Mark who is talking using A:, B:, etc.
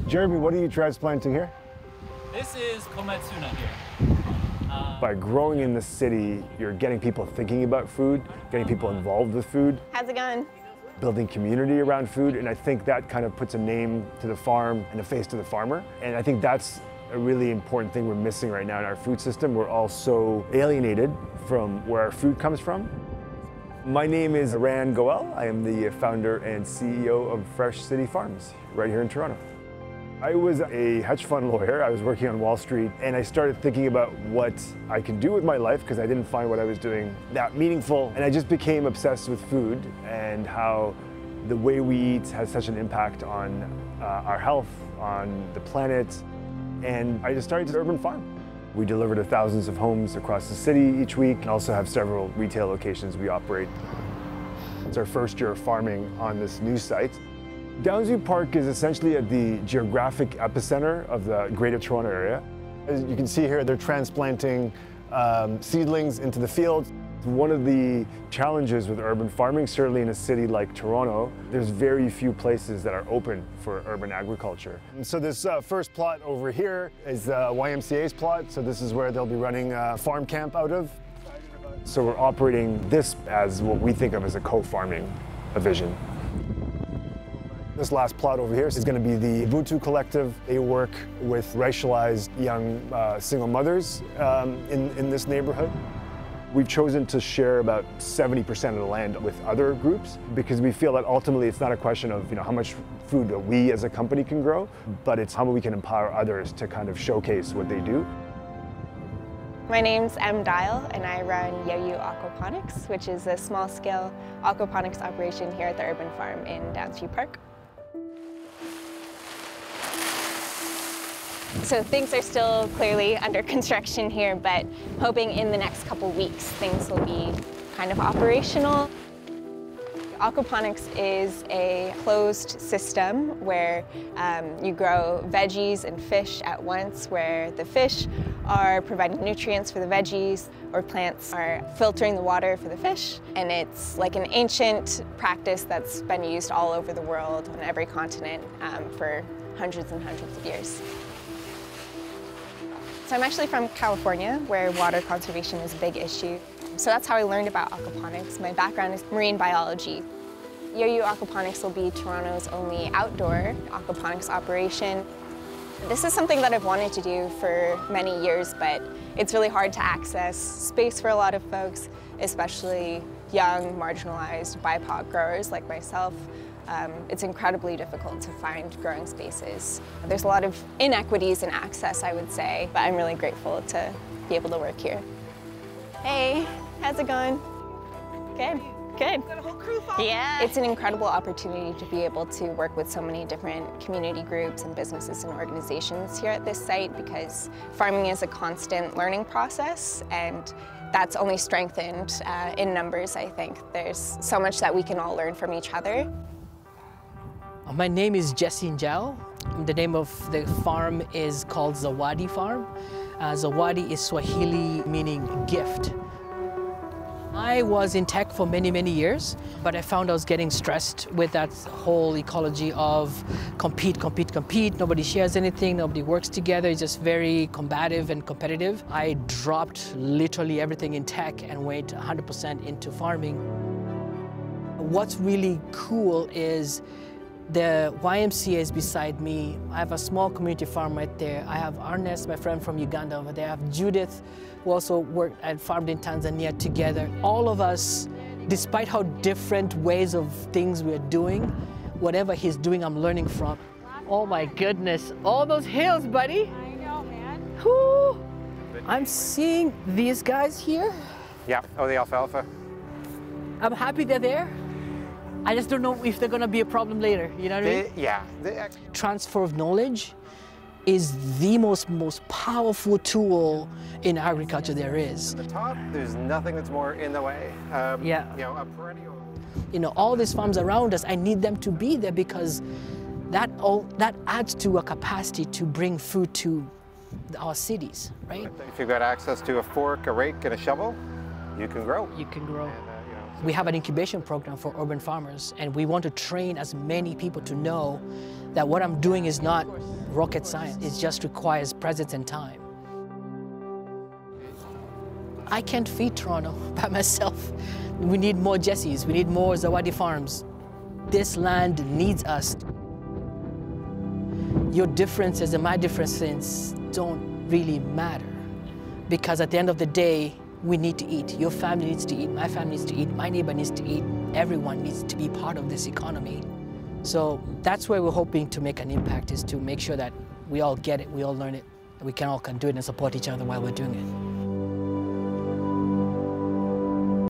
A: Jeremy, what are you transplanting here?
B: This is komatsuna here.
A: By growing in the city, you're getting people thinking about food, getting people involved with food.
C: How's it going?
A: Building community around food, and I think that kind of puts a name to the farm and a face to the farmer. And I think that's a really important thing we're missing right now in our food system. We're all so alienated from where our food comes from. My name is Ran Goel. I am the founder and CEO of Fresh City Farms right here in Toronto. I was a hedge fund lawyer. I was working on Wall Street, and I started thinking about what I could do with my life because I didn't find what I was doing that meaningful. And I just became obsessed with food and how the way we eat has such an impact on our health, on the planet. And I just started this urban farm. We deliver to thousands of homes across the city each week and also have several retail locations we operate. It's our first year of farming on this new site. Downsview Park is essentially at the geographic epicenter of the Greater Toronto area. As you can see here, they're transplanting seedlings into the fields. One of the challenges with urban farming, certainly in a city like Toronto, there's very few places that are open for urban agriculture. And so this first plot over here is the YMCA's plot. So this is where they'll be running a farm camp out of. So we're operating this as what we think of as a co-farming vision. This last plot over here is going to be the Ubuntu Collective. They work with racialized young single mothers in this neighborhood. We've chosen to share about 70% of the land with other groups because we feel that ultimately it's not a question of how much food that we as a company can grow, but it's how we can empower others to kind of showcase what they do.
C: My name's Dial, and I run Yoyo Aquaponics, which is a small-scale aquaponics operation here at the Urban Farm in Downsview Park. So things are still clearly under construction here, but hoping in the next couple weeks things will be kind of operational. Aquaponics is a closed system where you grow veggies and fish at once, where the fish are providing nutrients for the veggies, or plants are filtering the water for the fish. And it's like an ancient practice that's been used all over the world on every continent for hundreds and hundreds of years. So I'm actually from California, where water conservation is a big issue. So that's how I learned about aquaponics. My background is marine biology. Yoyo Aquaponics will be Toronto's only outdoor aquaponics operation. This is something that I've wanted to do for many years, but it's really hard to access space for a lot of folks, especially young, marginalized BIPOC growers like myself. It's incredibly difficult to find growing spaces. There's a lot of inequities in access, I would say, but I'm really grateful to be able to work here. Hey, how's it going? Good, good.
D: Got a whole crew following.
C: Yeah. It's an incredible opportunity to be able to work with so many different community groups and businesses and organizations here at this site, because farming is a constant learning process, and that's only strengthened in numbers, I think. There's so much that we can all learn from each other.
E: My name is Jesse Njao. The name of the farm is called Zawadi Farm. Zawadi is Swahili meaning gift. I was in tech for many, many years, but I found I was getting stressed with that whole ecology of compete, compete, compete. Nobody shares anything, nobody works together. It's just very combative and competitive. I dropped literally everything in tech and went 100% into farming. What's really cool is the YMCA is beside me. I have a small community farm right there. I have Arsenault, my friend from Uganda over there. I have Judith, who also worked and farmed in Tanzania together. All of us, despite how different ways of things we're doing, whatever he's doing, I'm learning from. Oh my goodness, all those hills, buddy.
D: I know, man.
E: Whoo! I'm seeing these guys here.
F: Yeah, oh, the alfalfa.
E: I'm happy they're there. I just don't know if they're gonna be a problem later, you know what I mean?
F: Yeah.
E: Transfer of knowledge is the most powerful tool in agriculture there is.
F: At the top, there's nothing that's more in the way.
E: Yeah.
F: You know, a perennial.
E: You know, all these farms around us, I need them to be there because that adds to a capacity to bring food to our cities, right?
F: If you've got access to a fork, a rake, and a shovel, you can grow.
E: You can grow.
F: And,
E: We have an incubation program for urban farmers, and we want to train as many people to know that what I'm doing is not rocket science. It just requires presence and time. I can't feed Toronto by myself. We need more Jessies. We need more Zawadi Farms. This land needs us. Your differences and my differences don't really matter, because at the end of the day, we need to eat. Your family needs to eat, my family needs to eat, my neighbor needs to eat. Everyone needs to be part of this economy. So that's where we're hoping to make an impact, is to make sure that we all get it, we all learn it, and we can all do it and support each other while we're doing it.